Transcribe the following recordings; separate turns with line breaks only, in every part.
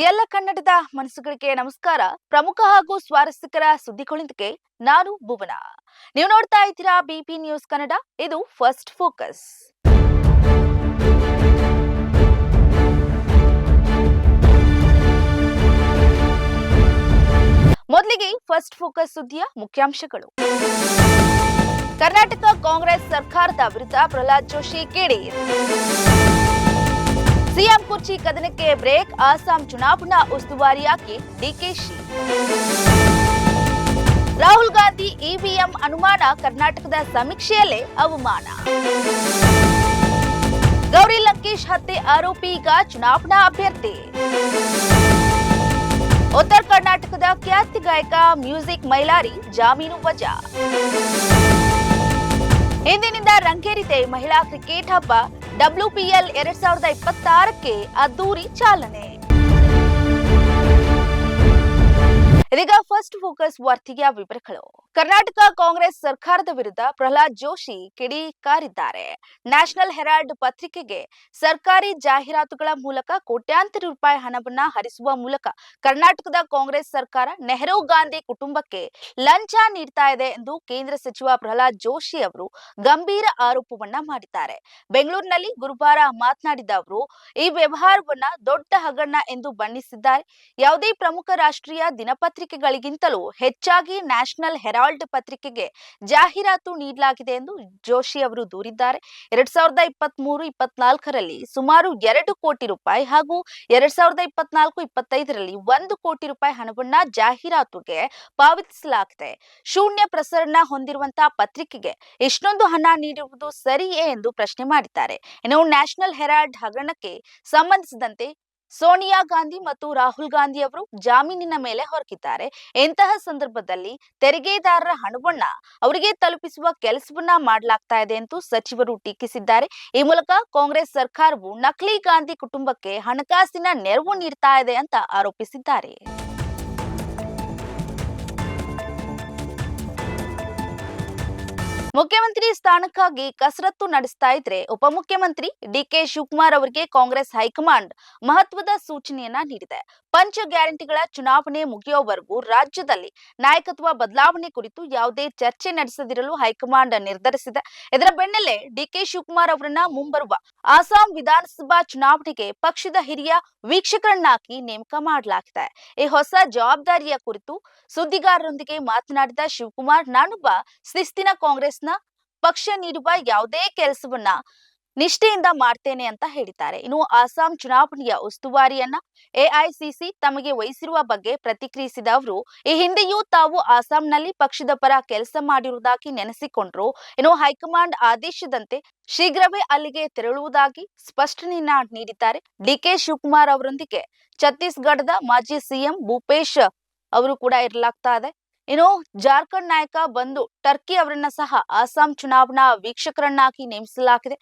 ಎಲ್ಲ ಕನ್ನಡದ ಮನಸ್ಸುಗಳಿಗೆ ನಮಸ್ಕಾರ. ಪ್ರಮುಖ ಹಾಗೂ ಸ್ವಾರಸ್ಯಕರ ಸುದ್ದಿಗಳೊಂದಿಗೆ ನಾನು ಭುವನ. ನೀವು ನೋಡ್ತಾ ಇದ್ದೀರಾ ಬಿಪಿ ನ್ಯೂಸ್ ಕನ್ನಡ. ಇದು ಫಸ್ಟ್ ಫೋಕಸ್. ಮೊದಲಿಗೆ ಫಸ್ಟ್ ಫೋಕಸ್ ಸುದ್ದಿಯ ಮುಖ್ಯಾಂಶಗಳು. ಕರ್ನಾಟಕ ಕಾಂಗ್ರೆಸ್ ಸರ್ಕಾರದ ವಿರುದ್ಧ ಪ್ರಹ್ಲಾದ್ ಜೋಶಿ ಕಿಡಿಗೇರಿ. ಸಿಎಂ ಕುರ್ಚಿ ಕದನಕ್ಕೆ ಬ್ರೇಕ್. ಅಸ್ಸಾಂ ಚುನಾವಣಾ ಉಸ್ತುವಾರಿಯಾಗಿ ಡಿಕೆಶಿ. ರಾಹುಲ್ ಗಾಂಧಿ ಇವಿಎಂ ಅನುಮಾನ, ಕರ್ನಾಟಕದ ಸಮೀಕ್ಷೆಯಲ್ಲೇ ಅವಮಾನ. ಗೌರಿ ಲಂಕೇಶ್ ಹತ್ಯೆ ಆರೋಪಿ ಈಗ ಚುನಾವಣಾ ಅಭ್ಯರ್ಥಿ. ಉತ್ತರ ಕರ್ನಾಟಕದ ಖ್ಯಾತಿ ಗಾಯಕ ಮ್ಯೂಸಿಕ್ ಮೈಲಾರಿ ಜಾಮೀನು ವಜಾ. ಇಂದಿನಿಂದ ರಂಗೇರಿದೆ ಮಹಿಳಾ ಕ್ರಿಕೆಟ್ ಹಬ್ಬ. WPL 2026ಕ್ಕೆ ಅದ್ದೂರಿ ಚಾಲನೆ. ಇದೀಗ ಫಸ್ಟ್ ಫೋಕಸ್ ವಾರ್ತೆಯ ವಿವರಗಳು. ಕರ್ನಾಟಕ ಕಾಂಗ್ರೆಸ್ ಸರ್ಕಾರದ ವಿರುದ್ಧ ಪ್ರಹ್ಲಾದ್ ಜೋಶಿ ಕಿಡಿಕಾರಿದ್ದಾರೆ. ನ್ಯಾಷನಲ್ ಹೆರಾಲ್ಡ್ ಪತ್ರಿಕೆಗೆ ಸರ್ಕಾರಿ ಜಾಹೀರಾತುಗಳ ಮೂಲಕ ಕೋಟ್ಯಾಂತರ ರೂಪಾಯಿ ಹಣವನ್ನ ಹರಿಸುವ ಮೂಲಕ ಕರ್ನಾಟಕದ ಕಾಂಗ್ರೆಸ್ ಸರ್ಕಾರ ನೆಹರು ಗಾಂಧಿ ಕುಟುಂಬಕ್ಕೆ ಲಂಚ ನೀಡ್ತಾ ಇದೆ ಎಂದು ಕೇಂದ್ರ ಸಚಿವ ಪ್ರಹ್ಲಾದ್ ಜೋಶಿ ಅವರು ಗಂಭೀರ ಆರೋಪವನ್ನ ಮಾಡಿದ್ದಾರೆ. ಬೆಂಗಳೂರಿನಲ್ಲಿ ಗುರುವಾರ ಮಾತನಾಡಿದ ಅವರು ಈ ವ್ಯವಹಾರವನ್ನ ದೊಡ್ಡ ಹಗರಣ ಎಂದು ಬಣ್ಣಿಸಿದ್ದಾರೆ. ಯಾವುದೇ ಪ್ರಮುಖ ರಾಷ್ಟ್ರೀಯ ದಿನಪತ್ರಿಕೆಗಳಿಗಿಂತಲೂ ಹೆಚ್ಚಾಗಿ ನ್ಯಾಷನಲ್ ಹೆರಾಲ್ಡ್ ಪತ್ರಿಕೆಗೆ ಜಾಹೀರಾತು ನೀಡಲಾಗಿದೆ ಎಂದು ಜೋಶಿ ಅವರು ದೂರಿದ್ದಾರೆ. 2023-24ರಲ್ಲಿ ಸುಮಾರು 2 ಕೋಟಿ ರೂಪಾಯಿ ಹಾಗೂ 2024-25ರಲ್ಲಿ 1 ಕೋಟಿ ರೂಪಾಯಿ ಹಣವನ್ನ ಜಾಹೀರಾತುಗೆ ಪಾವತಿಸಲಾಗಿದೆ. ಶೂನ್ಯ ಪ್ರಸರಣ ಹೊಂದಿರುವಂತಹ ಪತ್ರಿಕೆಗೆ ಇಷ್ಟೊಂದು ಹಣ ನೀಡುವುದು ಸರಿಯೇ ಎಂದು ಪ್ರಶ್ನೆ ಮಾಡಿದ್ದಾರೆ. ಇನ್ನು ನ್ಯಾಷನಲ್ ಹೆರಾಲ್ಡ್ ಹಗರಣಕ್ಕೆ ಸಂಬಂಧಿಸಿದಂತೆ ಸೋನಿಯಾ ಗಾಂಧಿ ಮತ್ತು ರಾಹುಲ್ ಗಾಂಧಿ ಅವರು ಜಾಮೀನಿನ ಮೇಲೆ ಹೊರಗಿದ್ದಾರೆ. ಇಂತಹ ಸಂದರ್ಭದಲ್ಲಿ ತೆರಿಗೆದಾರರ ಹಣವನ್ನ ಅವರಿಗೆ ತಲುಪಿಸುವ ಕೆಲಸವನ್ನ ಮಾಡಲಾಗ್ತಾ ಇದೆ ಎಂದು ಸಚಿವರು ಟೀಕಿಸಿದ್ದಾರೆ. ಈ ಮೂಲಕ ಕಾಂಗ್ರೆಸ್ ಸರ್ಕಾರವು ನಕಲಿ ಗಾಂಧಿ ಕುಟುಂಬಕ್ಕೆ ಹಣಕಾಸಿನ ನೆರವು ನೀಡ್ತಾ ಇದೆ ಅಂತ ಆರೋಪಿಸಿದ್ದಾರೆ. ಮುಖ್ಯಮಂತ್ರಿ ಸ್ಥಾನಕ್ಕಾಗಿ ಕಸರತ್ತು ನಡೆಸ್ತಾ ಇದ್ರೆ ಉಪಮುಖ್ಯಮಂತ್ರಿ ಡಿಕೆ ಶಿವಕುಮಾರ್ ಅವರಿಗೆ ಕಾಂಗ್ರೆಸ್ ಹೈಕಮಾಂಡ್ ಮಹತ್ವದ ಸೂಚನೆಯನ್ನ ನೀಡಿದೆ. ಪಂಚ ಗ್ಯಾರಂಟಿಗಳ ಚುನಾವಣೆ ಮುಗಿಯುವವರೆಗೂ ರಾಜ್ಯದಲ್ಲಿ ನಾಯಕತ್ವ ಬದಲಾವಣೆ ಕುರಿತು ಯಾವುದೇ ಚರ್ಚೆ ನಡೆಸದಿರಲು ಹೈಕಮಾಂಡ್ ನಿರ್ಧರಿಸಿದೆ. ಇದರ ಬೆನ್ನಲ್ಲೇ ಡಿಕೆ ಶಿವಕುಮಾರ್ ಅವರನ್ನ ಮುಂಬರುವ ಅಸ್ಸಾಂ ವಿಧಾನಸಭಾ ಚುನಾವಣೆಗೆ ಪಕ್ಷದ ಹಿರಿಯ ವೀಕ್ಷಕರನ್ನಾಗಿ ನೇಮಕ ಮಾಡಲಾಗಿದೆ. ಈ ಹೊಸ ಜವಾಬ್ದಾರಿಯ ಕುರಿತು ಸುದ್ದಿಗಾರರೊಂದಿಗೆ ಮಾತನಾಡಿದ ಶಿವಕುಮಾರ್, ನಾನೊಬ್ಬ ಶಿಸ್ತಿನ ಕಾಂಗ್ರೆಸ್ ಪಕ್ಷ ನೀಡುವ ಯಾವುದೇ ಕೆಲಸವನ್ನ ನಿಷ್ಠೆಯಿಂದ ಮಾಡ್ತೇನೆ ಅಂತ ಹೇಳಿದ್ದಾರೆ. ಇನ್ನು ಅಸ್ಸಾಂ ಚುನಾವಣೆಯ ಉಸ್ತುವಾರಿಯನ್ನ ಎಐಸಿಸಿ ತಮಗೆ ವಹಿಸಿರುವ ಬಗ್ಗೆ ಪ್ರತಿಕ್ರಿಯಿಸಿದ ಅವರು, ಈ ಹಿಂದೆಯೂ ತಾವು ಅಸ್ಸಾಂನಲ್ಲಿ ಪಕ್ಷದ ಪರ ಕೆಲಸ ಮಾಡಿರುವುದಾಗಿ ನೆನೆಸಿಕೊಂಡ್ರು. ಇನ್ನು ಹೈಕಮಾಂಡ್ ಆದೇಶದಂತೆ ಶೀಘ್ರವೇ ಅಲ್ಲಿಗೆ ತೆರಳುವುದಾಗಿ ಸ್ಪಷ್ಟನೆಯನ್ನ ನೀಡಿದ್ದಾರೆ. ಡಿಕೆ ಶಿವಕುಮಾರ್ ಅವರೊಂದಿಗೆ ಛತ್ತೀಸ್ಗಢದ ಮಾಜಿ ಸಿಎಂ ಭೂಪೇಶ್ ಅವರು ಕೂಡ ಇರಲಾಗ್ತಾ ಇದೆ. ಇನ್ನು ಜಾರ್ಖಂಡ್ ನಾಯಕ ಬಂಧು ಟರ್ಕಿ ಅವರನ್ನ ಸಹ ಅಸ್ಸಾಂ ಚುನಾವಣಾ ವೀಕ್ಷಕರನ್ನಾಗಿ ನೇಮಿಸಲಾಗಿದೆ.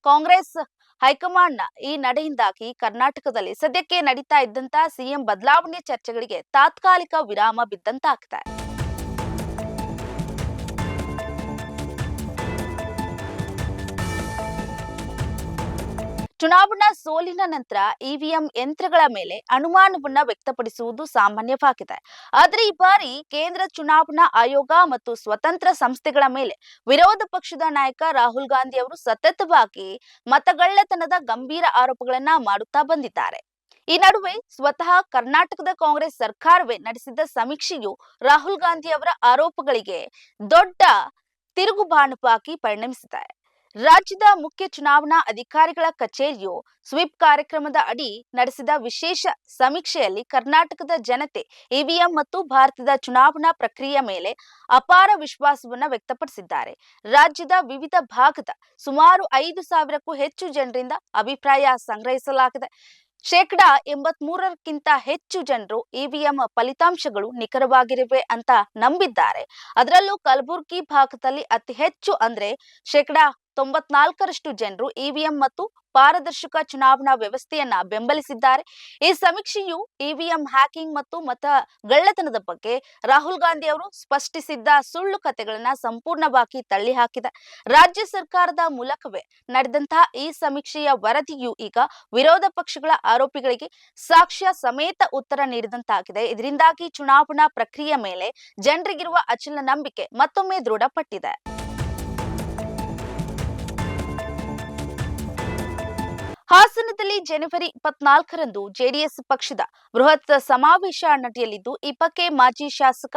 ಕಾಂಗ್ರೆಸ್ ಹೈಕಮಾಂಡ್ ನ ಈ ನಡೆಯಿಂದಾಗಿ ಕರ್ನಾಟಕದಲ್ಲಿ ಸದ್ಯಕ್ಕೆ ನಡೀತಾ ಇದ್ದಂತಹ ಸಿಎಂ ಬದಲಾವಣೆ ಚರ್ಚೆಗಳಿಗೆ ತಾತ್ಕಾಲಿಕ ವಿರಾಮ ಬಿದ್ದಂತಾಗಿದೆ. ಚುನಾವಣಾ ಸೋಲಿನ ನಂತರ ಇವಿಎಂ ಯಂತ್ರಗಳ ಮೇಲೆ ಅನುಮಾನವನ್ನ ವ್ಯಕ್ತಪಡಿಸುವುದು ಸಾಮಾನ್ಯವಾಗಿದೆ. ಆದರೆ ಈ ಬಾರಿ ಕೇಂದ್ರ ಚುನಾವಣಾ ಆಯೋಗ ಮತ್ತು ಸ್ವತಂತ್ರ ಸಂಸ್ಥೆಗಳ ಮೇಲೆ ವಿರೋಧ ಪಕ್ಷದ ನಾಯಕ ರಾಹುಲ್ ಗಾಂಧಿ ಅವರು ಸತತವಾಗಿ ಮತಗಳ್ಳತನದ ಗಂಭೀರ ಆರೋಪಗಳನ್ನ ಮಾಡುತ್ತಾ ಬಂದಿದ್ದಾರೆ. ಈ ನಡುವೆ ಸ್ವತಃ ಕರ್ನಾಟಕದ ಕಾಂಗ್ರೆಸ್ ಸರ್ಕಾರವೇ ನಡೆಸಿದ ಸಮೀಕ್ಷೆಯು ರಾಹುಲ್ ಗಾಂಧಿ ಅವರ ಆರೋಪಗಳಿಗೆ ದೊಡ್ಡ ತಿರುಗುಬಾಣವಾಗಿ ಪರಿಣಮಿಸಿದೆ. ರಾಜ್ಯದ ಮುಖ್ಯ ಚುನಾವಣಾ ಅಧಿಕಾರಿಗಳ ಕಚೇರಿಯು ಸ್ವೀಪ್ ಕಾರ್ಯಕ್ರಮದ ಅಡಿ ನಡೆಸಿದ ವಿಶೇಷ ಸಮೀಕ್ಷೆಯಲ್ಲಿ ಕರ್ನಾಟಕದ ಜನತೆ ಇವಿಎಂ ಮತ್ತು ಭಾರತದ ಚುನಾವಣಾ ಪ್ರಕ್ರಿಯೆಯ ಮೇಲೆ ಅಪಾರ ವಿಶ್ವಾಸವನ್ನ ವ್ಯಕ್ತಪಡಿಸಿದ್ದಾರೆ. ರಾಜ್ಯದ ವಿವಿಧ ಭಾಗದ ಸುಮಾರು 5,000ಕ್ಕೂ ಹೆಚ್ಚು ಜನರಿಂದ ಅಭಿಪ್ರಾಯ ಸಂಗ್ರಹಿಸಲಾಗಿದೆ. 83%ಕ್ಕಿಂತ ಹೆಚ್ಚು ಜನರು ಇವಿಎಂ ಫಲಿತಾಂಶಗಳು ನಿಖರವಾಗಿರುವೆ ಅಂತ ನಂಬಿದ್ದಾರೆ. ಅದರಲ್ಲೂ ಕಲಬುರಗಿ ಭಾಗದಲ್ಲಿ ಅತಿ ಹೆಚ್ಚು ಅಂದ್ರೆ 94ರಷ್ಟು ಜನರು ಇವಿಎಂ ಮತ್ತು ಪಾರದರ್ಶಕ ಚುನಾವಣಾ ವ್ಯವಸ್ಥೆಯನ್ನ ಬೆಂಬಲಿಸಿದ್ದಾರೆ. ಈ ಸಮೀಕ್ಷೆಯು ಇವಿಎಂ ಹ್ಯಾಕಿಂಗ್ ಮತ್ತು ಮತಗಳ್ಳತನದ ಬಗ್ಗೆ ರಾಹುಲ್ ಗಾಂಧಿ ಅವರು ಸ್ಪಷ್ಟಿಸಿದ್ದ ಸುಳ್ಳು ಕಥೆಗಳನ್ನ ಸಂಪೂರ್ಣವಾಗಿ ತಳ್ಳಿಹಾಕಿದೆ. ರಾಜ್ಯ ಸರ್ಕಾರದ ಮೂಲಕವೇ ನಡೆದಂತಹ ಈ ಸಮೀಕ್ಷೆಯ ವರದಿಯು ಈಗ ವಿರೋಧ ಪಕ್ಷಗಳ ಆರೋಪಗಳಿಗೆ ಸಾಕ್ಷ್ಯ ಸಮೇತ ಉತ್ತರ ನೀಡಿದಂತಾಗಿದೆ. ಇದರಿಂದಾಗಿ ಚುನಾವಣಾ ಪ್ರಕ್ರಿಯೆ ಮೇಲೆ ಜನರಿಗಿರುವ ಅಚಲ ನಂಬಿಕೆ ಮತ್ತೊಮ್ಮೆ ದೃಢಪಟ್ಟಿದೆ. ಹಾಸನದಲ್ಲಿ ಜನವರಿ 24ರಂದು ಜೆಡಿಎಸ್ ಪಕ್ಷದ ಬೃಹತ್ ಸಮಾವೇಶ ನಡೆಯಲಿದ್ದು, ಈ ಬಗ್ಗೆ ಮಾಜಿ ಶಾಸಕ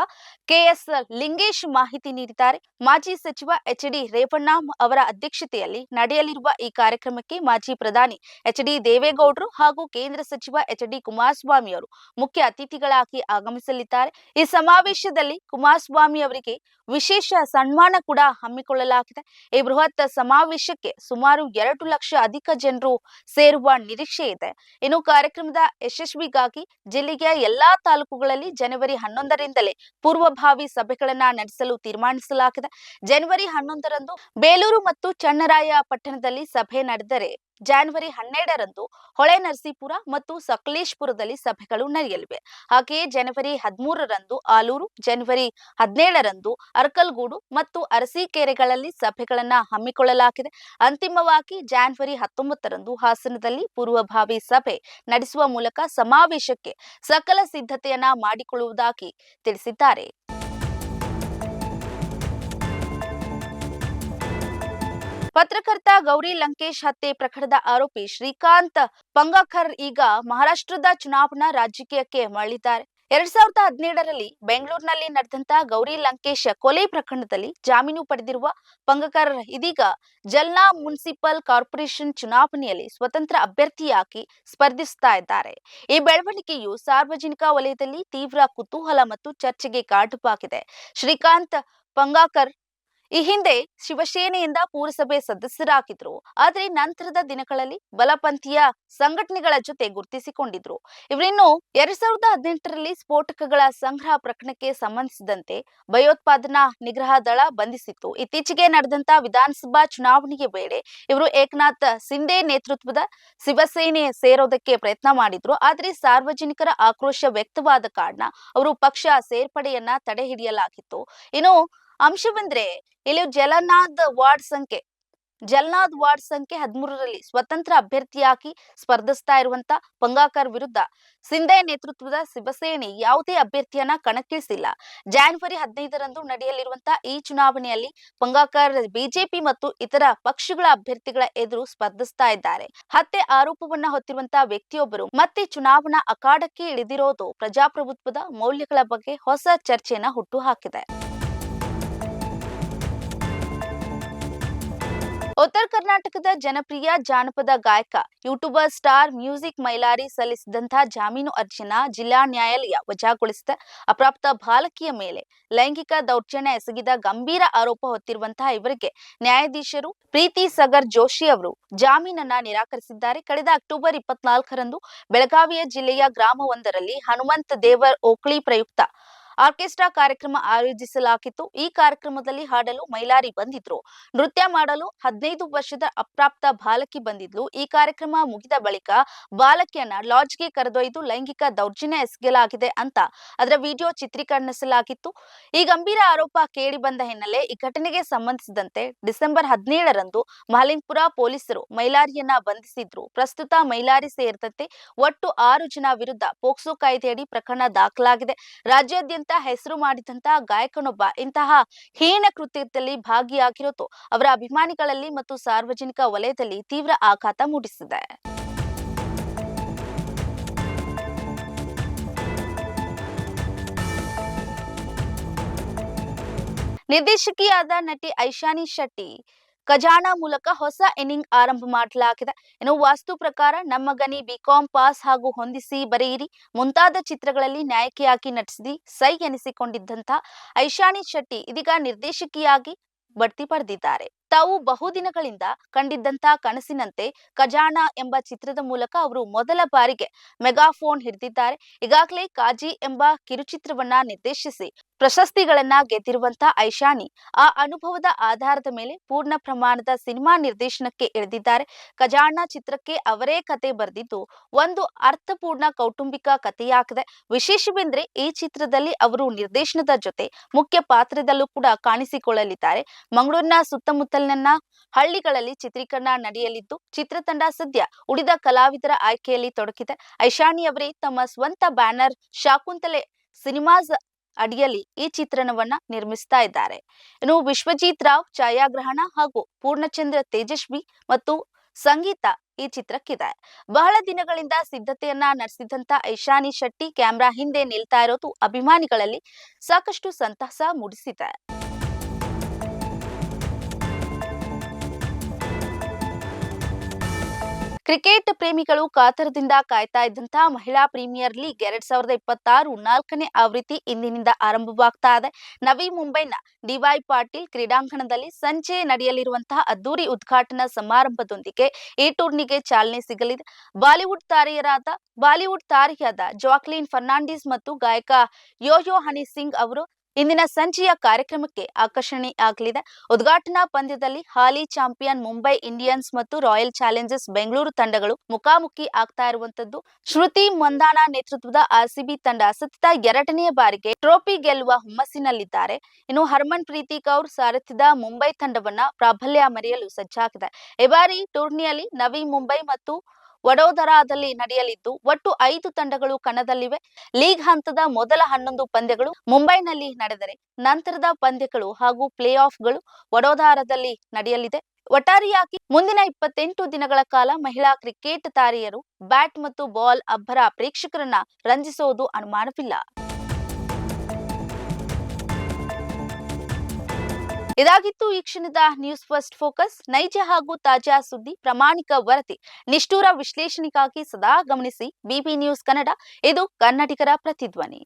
ಕೆಎಸ್ ಲಿಂಗೇಶ್ ಮಾಹಿತಿ ನೀಡಿದ್ದಾರೆ. ಮಾಜಿ ಸಚಿವ ಎಚ್.ಡಿ. ರೇವಣ್ಣ ಅವರ ಅಧ್ಯಕ್ಷತೆಯಲ್ಲಿ ನಡೆಯಲಿರುವ ಈ ಕಾರ್ಯಕ್ರಮಕ್ಕೆ ಮಾಜಿ ಪ್ರಧಾನಿ ಎಚ್.ಡಿ. ದೇವೇಗೌಡರು ಹಾಗೂ ಕೇಂದ್ರ ಸಚಿವ ಎಚ್.ಡಿ. ಕುಮಾರಸ್ವಾಮಿ ಅವರು ಮುಖ್ಯ ಅತಿಥಿಗಳಾಗಿ ಆಗಮಿಸಲಿದ್ದಾರೆ. ಈ ಸಮಾವೇಶದಲ್ಲಿ ಕುಮಾರಸ್ವಾಮಿ ಅವರಿಗೆ ವಿಶೇಷ ಸನ್ಮಾನ ಕೂಡ ಹಮ್ಮಿಕೊಳ್ಳಲಾಗಿದೆ. ಈ ಬೃಹತ್ ಸಮಾವೇಶಕ್ಕೆ ಸುಮಾರು 2 ಲಕ್ಷ ಅಧಿಕ ಜನರು ಸೇರುವ ನಿರೀಕ್ಷೆ ಇದೆ. ಇನ್ನು ಕಾರ್ಯಕ್ರಮದ ಯಶಸ್ವಿಗಾಗಿ ಜಿಲ್ಲೆಯ ಎಲ್ಲಾ ತಾಲೂಕುಗಳಲ್ಲಿ ಜನವರಿ 11ರಿಂದಲೇ ಪೂರ್ವಭಾವಿ ಸಭೆಗಳನ್ನ ನಡೆಸಲು ತೀರ್ಮಾನಿಸಲಾಗಿದೆ. ಜನವರಿ 11ರಂದು ಬೇಲೂರು ಮತ್ತು ಚನ್ನರಾಯಪಟ್ಟಣದಲ್ಲಿ ಸಭೆ ನಡೆದರೆ ಜನವರಿ 12ರಂದು ಹೊಳೆನರಸೀಪುರ ಮತ್ತು ಸಕಲೇಶಪುರದಲ್ಲಿ ಸಭೆಗಳು ನಡೆಯಲಿವೆ. ಹಾಗೆಯೇ ಜನವರಿ 13ರಂದು ಆಲೂರು, ಜನವರಿ 17ರಂದು ಅರಕಲಗೂಡು ಮತ್ತು ಅರಸೀಕೆರೆಗಳಲ್ಲಿ ಸಭೆಗಳನ್ನ ಹಮ್ಮಿಕೊಳ್ಳಲಾಗಿದೆ. ಅಂತಿಮವಾಗಿ ಜನವರಿ 19ರಂದು ಹಾಸನದಲ್ಲಿ ಪೂರ್ವಭಾವಿ ಸಭೆ ನಡೆಸುವ ಮೂಲಕ ಸಮಾವೇಶಕ್ಕೆ ಸಕಲ ಸಿದ್ಧತೆಯನ್ನ ಮಾಡಿಕೊಳ್ಳುವುದಾಗಿ ತಿಳಿಸಿದ್ದಾರೆ. ಪತ್ರಕರ್ತ ಗೌರಿ ಲಂಕೇಶ್ ಹತ್ಯೆ ಪ್ರಕರಣದ ಆರೋಪಿ ಶ್ರೀಕಾಂತ್ ಪಂಗಾಕರ್ ಈಗ ಮಹಾರಾಷ್ಟ್ರದ ಚುನಾವಣಾ ರಾಜಕೀಯಕ್ಕೆ ಮರಳಿದ್ದಾರೆ. 2017ರಲ್ಲಿ ಬೆಂಗಳೂರಿನಲ್ಲಿ ನಡೆದಂತಹ ಗೌರಿ ಲಂಕೇಶ್ ಕೊಲೆ ಪ್ರಕರಣದಲ್ಲಿ ಜಾಮೀನು ಪಡೆದಿರುವ ಪಂಗಾಕರ್ ಇದೀಗ ಜಲ್ನಾ ಮುನ್ಸಿಪಲ್ ಕಾರ್ಪೊರೇಷನ್ ಚುನಾವಣೆಯಲ್ಲಿ ಸ್ವತಂತ್ರ ಅಭ್ಯರ್ಥಿಯಾಗಿ ಸ್ಪರ್ಧಿಸುತ್ತಾ ಇದ್ದಾರೆ. ಈ ಬೆಳವಣಿಗೆಯು ಸಾರ್ವಜನಿಕ ವಲಯದಲ್ಲಿ ತೀವ್ರ ಕುತೂಹಲ ಮತ್ತು ಚರ್ಚೆಗೆ ಕಾರಣವಾಗಿದೆ. ಶ್ರೀಕಾಂತ್ ಪಂಗಾಕರ್ ಈ ಹಿಂದೆ ಶಿವಸೇನೆಯಿಂದ ಪುರಸಭೆ ಸದಸ್ಯರಾಗಿದ್ರು. ಆದರೆ ನಂತರದ ದಿನಗಳಲ್ಲಿ ಬಲಪಂಥೀಯ ಸಂಘಟನೆಗಳ ಜೊತೆ ಗುರುತಿಸಿಕೊಂಡಿದ್ರು. ಇವರಿನ್ನು 2018ರಲ್ಲಿ ಸ್ಫೋಟಕಗಳ ಸಂಗ್ರಹ ಪ್ರಕರಣಕ್ಕೆ ಸಂಬಂಧಿಸಿದಂತೆ ಭಯೋತ್ಪಾದನಾ ನಿಗ್ರಹ ದಳ ಬಂಧಿಸಿತ್ತು. ಇತ್ತೀಚೆಗೆ ನಡೆದಂತ ವಿಧಾನಸಭಾ ಚುನಾವಣೆಯ ವೇಳೆ ಇವರು ಏಕನಾಥ್ ಸಿಂಧೆ ನೇತೃತ್ವದ ಶಿವಸೇನೆ ಸೇರೋದಕ್ಕೆ ಪ್ರಯತ್ನ ಮಾಡಿದ್ರು. ಆದರೆ ಸಾರ್ವಜನಿಕರ ಆಕ್ರೋಶ ವ್ಯಕ್ತವಾದ ಕಾರಣ ಅವರು ಪಕ್ಷ ಸೇರ್ಪಡೆಯನ್ನ ತಡೆ ಹಿಡಿಯಲಾಗಿತ್ತು. ಇನ್ನು ಅಂಶವೆಂದ್ರೆ ಇಲ್ಲಿ ಜಲನಾಥ್ ವಾರ್ಡ್ ಸಂಖ್ಯೆ 13ರಲ್ಲಿ ಸ್ವತಂತ್ರ ಅಭ್ಯರ್ಥಿಯಾಗಿ ಸ್ಪರ್ಧಿಸ್ತಾ ಇರುವಂತ ಪಂಗಾಕರ್ ವಿರುದ್ಧ ಸಿಂಧೆ ನೇತೃತ್ವದ ಶಿವಸೇನೆ ಯಾವುದೇ ಅಭ್ಯರ್ಥಿಯನ್ನ ಕಣಕ್ಕಿಳಿಸಿಲ್ಲ. ಜನವರಿ 15ರಂದು ನಡೆಯಲಿರುವಂತಹ ಈ ಚುನಾವಣೆಯಲ್ಲಿ ಪಂಗಾಕರ್ ಬಿಜೆಪಿ ಮತ್ತು ಇತರ ಪಕ್ಷಗಳ ಅಭ್ಯರ್ಥಿಗಳ ಎದುರು ಸ್ಪರ್ಧಿಸ್ತಾ ಇದ್ದಾರೆ. ಹತ್ಯೆ ಆರೋಪವನ್ನ ಹೊತ್ತಿರುವಂತಹ ವ್ಯಕ್ತಿಯೊಬ್ಬರು ಮತ್ತೆ ಚುನಾವಣಾ ಅಖಾಡಕ್ಕೆ ಇಳಿದಿರೋದು ಪ್ರಜಾಪ್ರಭುತ್ವದ ಮೌಲ್ಯಗಳ ಬಗ್ಗೆ ಹೊಸ ಚರ್ಚೆಯನ್ನ ಹುಟ್ಟುಹಾಕಿದೆ. ಉತ್ತರ ಕರ್ನಾಟಕದ ಜನಪ್ರಿಯ ಜಾನಪದ ಗಾಯಕ ಯೂಟ್ಯೂಬರ್ ಸ್ಟಾರ್ ಮ್ಯೂಸಿಕ್ ಮೈಲಾರಿ ಸಲ್ಲಿಸಿದಂತಹ ಜಾಮೀನು ಅರ್ಜಿಯನ್ನ ಜಿಲ್ಲಾ ನ್ಯಾಯಾಲಯ ವಜಾಗೊಳಿಸಿದೆ. ಅಪ್ರಾಪ್ತ ಬಾಲಕಿಯ ಮೇಲೆ ಲೈಂಗಿಕ ದೌರ್ಜನ್ಯ ಎಸಗಿದ ಗಂಭೀರ ಆರೋಪ ಹೊತ್ತಿರುವಂತಹ ಇವರಿಗೆ ನ್ಯಾಯಾಧೀಶರು ಪ್ರೀತಿ ಸಗರ್ ಜೋಶಿ ಅವರು ಜಾಮೀನನ್ನ ನಿರಾಕರಿಸಿದ್ದಾರೆ. ಕಳೆದ ಅಕ್ಟೋಬರ್ 24ರಂದು ಬೆಳಗಾವಿಯ ಜಿಲ್ಲೆಯ ಗ್ರಾಮವೊಂದರಲ್ಲಿ ಹನುಮಂತ ದೇವರ್ ಓಕ್ಳಿ ಪ್ರಯುಕ್ತ ಆರ್ಕೆಸ್ಟ್ರಾ ಕಾರ್ಯಕ್ರಮ ಆಯೋಜಿಸಲಾಗಿತ್ತು. ಈ ಕಾರ್ಯಕ್ರಮದಲ್ಲಿ ಹಾಡಲು ಮೈಲಾರಿ ಬಂದಿದ್ರು. ನೃತ್ಯ ಮಾಡಲು 15 ವರ್ಷದ ಅಪ್ರಾಪ್ತ ಬಾಲಕಿ ಬಂದಿದ್ಲು. ಈ ಕಾರ್ಯಕ್ರಮ ಮುಗಿದ ಬಳಿಕ ಬಾಲಕಿಯನ್ನ ಲಾಡ್ಜ್ಗೆ ಕರೆದೊಯ್ದು ಲೈಂಗಿಕ ದೌರ್ಜನ್ಯ ಎಸಗಲಾಗಿದೆ ಅಂತ ಅದರ ವಿಡಿಯೋ ಚಿತ್ರೀಕರಿಸಲಾಗಿತ್ತು. ಈ ಗಂಭೀರ ಆರೋಪ ಕೇಳಿ ಬಂದ ಹಿನ್ನೆಲೆ ಈ ಘಟನೆಗೆ ಸಂಬಂಧಿಸಿದಂತೆ ಡಿಸೆಂಬರ್ 17ರಂದು ಮಹಲಿಂಗಪುರ ಪೊಲೀಸರು ಮೈಲಾರಿಯನ್ನ ಬಂಧಿಸಿದ್ರು. ಪ್ರಸ್ತುತ ಮೈಲಾರಿ ಸೇರಿದಂತೆ ಒಟ್ಟು 6 ಜನ ವಿರುದ್ಧ ಪೋಕ್ಸೋ ಕಾಯ್ದೆಯಡಿ ಪ್ರಕರಣ ದಾಖಲಾಗಿದೆ. ರಾಜ್ಯಾದ್ಯಂತ ಹೆಸರು ಮಾಡಿದಂತಹ ಗಾಯಕನೊಬ್ಬ ಇಂತಹ ಹೀನ ಕೃತ್ಯದಲ್ಲಿ ಭಾಗಿಯಾಗಿರೋದು ಅವರ ಅಭಿಮಾನಿಗಳಲ್ಲಿ ಮತ್ತು ಸಾರ್ವಜನಿಕ ವಲಯದಲ್ಲಿ ತೀವ್ರ ಆಘಾತ ಮೂಡಿಸಿದೆ. ನಿರ್ದೇಶಕಿಯಾದ ನಟಿ ಐಶಾನಿ ಶೆಟ್ಟಿ ಖಜಾನಾ ಮೂಲಕ ಹೊಸ ಇನ್ನಿಂಗ್ ಆರಂಭ ಮಾಡಲಾಗಿದೆ. ಇನ್ನು ವಾಸ್ತು ಪ್ರಕಾರ ನಮ್ಮ ಗನಿ, ಬಿಕಾಂ ಪಾಸ್ ಹಾಗೂ ಹೊಂದಿಸಿ ಬರೆಯಿರಿ ಮುಂತಾದ ಚಿತ್ರಗಳಲ್ಲಿ ನಾಯಕಿಯಾಗಿ ನಟಿಸಿ ಸೈ ಎನಿಸಿಕೊಂಡಿದ್ದಂತಹ ಐಶಾನಿ ಶೆಟ್ಟಿ ಇದೀಗ ನಿರ್ದೇಶಕಿಯಾಗಿ ಬಡ್ತಿ ಪಡೆದಿದ್ದಾರೆ. ತಾವು ಬಹುದಿನಗಳಿಂದ ಕಂಡಿದ್ದಂತ ಕನಸಿನಂತೆ ಖಜಾನ ಎಂಬ ಚಿತ್ರದ ಮೂಲಕ ಅವರು ಮೊದಲ ಬಾರಿಗೆ ಮೆಗಾಫೋನ್ ಹಿಡಿದಿದ್ದಾರೆ. ಈಗಾಗಲೇ ಕಾಜಿ ಎಂಬ ಕಿರುಚಿತ್ರವನ್ನ ನಿರ್ದೇಶಿಸಿ ಪ್ರಶಸ್ತಿಗಳನ್ನ ಗೆದ್ದಿರುವಂತ ಐಶಾನಿ ಆ ಅನುಭವದ ಆಧಾರದ ಮೇಲೆ ಪೂರ್ಣ ಪ್ರಮಾಣದ ಸಿನಿಮಾ ನಿರ್ದೇಶನಕ್ಕೆ ಇಳಿದಿದ್ದಾರೆ. ಖಜಾನ ಚಿತ್ರಕ್ಕೆ ಅವರೇ ಕತೆ ಬರೆದಿದ್ದು ಒಂದು ಅರ್ಥಪೂರ್ಣ ಕೌಟುಂಬಿಕ ಕಥೆಯಾಗಿದೆ. ವಿಶೇಷವೆಂದ್ರೆ ಈ ಚಿತ್ರದಲ್ಲಿ ಅವರು ನಿರ್ದೇಶನದ ಜೊತೆ ಮುಖ್ಯ ಪಾತ್ರದಲ್ಲೂ ಕೂಡ ಕಾಣಿಸಿಕೊಳ್ಳಲಿದ್ದಾರೆ. ಮಂಗಳೂರಿನ ಸುತ್ತಮುತ್ತಲಿನ ಹಳ್ಳಿಗಳಲ್ಲಿ ಚಿತ್ರೀಕರಣ ನಡೆಯಲಿದ್ದು ಚಿತ್ರತಂಡ ಸದ್ಯ ಉಳಿದ ಕಲಾವಿದರ ಆಯ್ಕೆಯಲ್ಲಿ ತೊಡಗಿದೆ. ಐಶಾನಿ ಅವರೇ ತಮ್ಮ ಸ್ವಂತ ಬ್ಯಾನರ್ ಶಾಕುಂತಲೆ ಸಿನಿಮಾಸ್ ಅಡಿಯಲ್ಲಿ ಈ ಚಿತ್ರಣವನ್ನ ನಿರ್ಮಿಸ್ತಾ ಇದ್ದಾರೆ. ಇನ್ನು ವಿಶ್ವಜಿತ್ ರಾವ್ ಛಾಯಾಗ್ರಹಣ ಹಾಗೂ ಪೂರ್ಣಚಂದ್ರ ತೇಜಸ್ವಿ ಮತ್ತು ಸಂಗೀತ ಈ ಚಿತ್ರಕ್ಕಿದೆ. ಬಹಳ ದಿನಗಳಿಂದ ಸಿದ್ಧತೆಯನ್ನ ನಡೆಸಿದಂತ ಐಶಾನಿ ಶೆಟ್ಟಿ ಕ್ಯಾಮ್ರಾ ಹಿಂದೆ ನಿಲ್ತಾ ಇರೋದು ಅಭಿಮಾನಿಗಳಲ್ಲಿ ಸಾಕಷ್ಟು ಸಂತಸ ಮೂಡಿಸಿದೆ. ಕ್ರಿಕೆಟ್ ಪ್ರೇಮಿಗಳು ಕಾತರದಿಂದ ಕಾಯ್ತಾ ಇದ್ದಂತಹ ಮಹಿಳಾ ಪ್ರೀಮಿಯರ್ ಲೀಗ್ 2026 4ನೇ ಆವೃತ್ತಿ ಇಂದಿನಿಂದ ಆರಂಭವಾಗ್ತಾ ಇದೆ. ನವಿ ಮುಂಬೈನ ಡಿವೈ ಪಾಟೀಲ್ ಕ್ರೀಡಾಂಗಣದಲ್ಲಿ ಸಂಜೆ ನಡೆಯಲಿರುವಂತಹ ಅದ್ದೂರಿ ಉದ್ಘಾಟನಾ ಸಮಾರಂಭದೊಂದಿಗೆ ಈ ಟೂರ್ನಿಗೆ ಚಾಲನೆ ಸಿಗಲಿದೆ. ಬಾಲಿವುಡ್ ತಾರೆಯಾದ ಜಾಕ್ಲಿನ್ ಫರ್ನಾಂಡಿಸ್ ಮತ್ತು ಗಾಯಕ ಯೋಯೋ ಹನಿ ಸಿಂಗ್ ಅವರು ಇಂದಿನ ಸಂಜೆಯ ಕಾರ್ಯಕ್ರಮಕ್ಕೆ ಆಕರ್ಷಣೆ ಆಗಲಿದೆ. ಉದ್ಘಾಟನಾ ಪಂದ್ಯದಲ್ಲಿ ಹಾಲಿ ಚಾಂಪಿಯನ್ ಮುಂಬೈ ಇಂಡಿಯನ್ಸ್ ಮತ್ತು ರಾಯಲ್ ಚಾಲೆಂಜರ್ಸ್ ಬೆಂಗಳೂರು ತಂಡಗಳು ಮುಖಾಮುಖಿ ಆಗ್ತಾ ಇರುವಂತದ್ದು. ಶ್ರುತಿ ಮಂದಾನ ನೇತೃತ್ವದ ಆರ್ಸಿಬಿ ತಂಡ ಸತತ 2ನೇ ಬಾರಿಗೆ ಟ್ರೋಫಿ ಗೆಲ್ಲುವ ಹುಮ್ಮಸ್ಸಿನಲ್ಲಿದ್ದಾರೆ. ಇನ್ನು ಹರ್ಮನ್ ಪ್ರೀತಿ ಕೌರ್ ಸಾರಥ್ಯದ ಮುಂಬೈ ತಂಡವನ್ನ ಪ್ರಾಬಲ್ಯ ಮೆರೆಯಲು ಸಜ್ಜಾಗಿದೆ. ಈ ಬಾರಿ ಟೂರ್ನಿಯಲ್ಲಿ ನವಿ ಮುಂಬೈ ಮತ್ತು ವಡೋದರಾದಲ್ಲಿ ನಡೆಯಲಿದ್ದು ಒಟ್ಟು 5 ತಂಡಗಳು ಕಣದಲ್ಲಿವೆ. ಲೀಗ್ ಹಂತದ ಮೊದಲ 11 ಪಂದ್ಯಗಳು ಮುಂಬೈನಲ್ಲಿ ನಡೆದರೆ ನಂತರದ ಪಂದ್ಯಗಳು ಹಾಗೂ ಪ್ಲೇ ಆಫ್ಗಳು ವಡೋದರಾದಲ್ಲಿ ನಡೆಯಲಿದೆ. ಒಟ್ಟಾರೆಯಾಗಿ ಮುಂದಿನ 28 ದಿನಗಳ ಕಾಲ ಮಹಿಳಾ ಕ್ರಿಕೆಟ್ ತಾರೆಯರು ಬ್ಯಾಟ್ ಮತ್ತು ಬಾಲ್ ಅಬ್ಬರ ಪ್ರೇಕ್ಷಕರನ್ನ ರಂಜಿಸುವುದು ಅನುಮಾನವಿಲ್ಲ. ಇದಾಗಿತ್ತು ಈ ಕ್ಷಣದ ನ್ಯೂಸ್ ಫಸ್ಟ್ ಫೋಕಸ್. ನೈಜ ಹಾಗೂ ತಾಜಾ ಸುದ್ದಿ, ಪ್ರಾಮಾಣಿಕ ವರದಿ, ನಿಷ್ಠುರ ವಿಶ್ಲೇಷಣೆಗಾಗಿ ಸದಾ ಗಮನಿಸಿ ಬಿಬಿ ನ್ಯೂಸ್ ಕನ್ನಡ. ಇದು ಕನ್ನಡಿಗರ ಪ್ರತಿಧ್ವನಿ.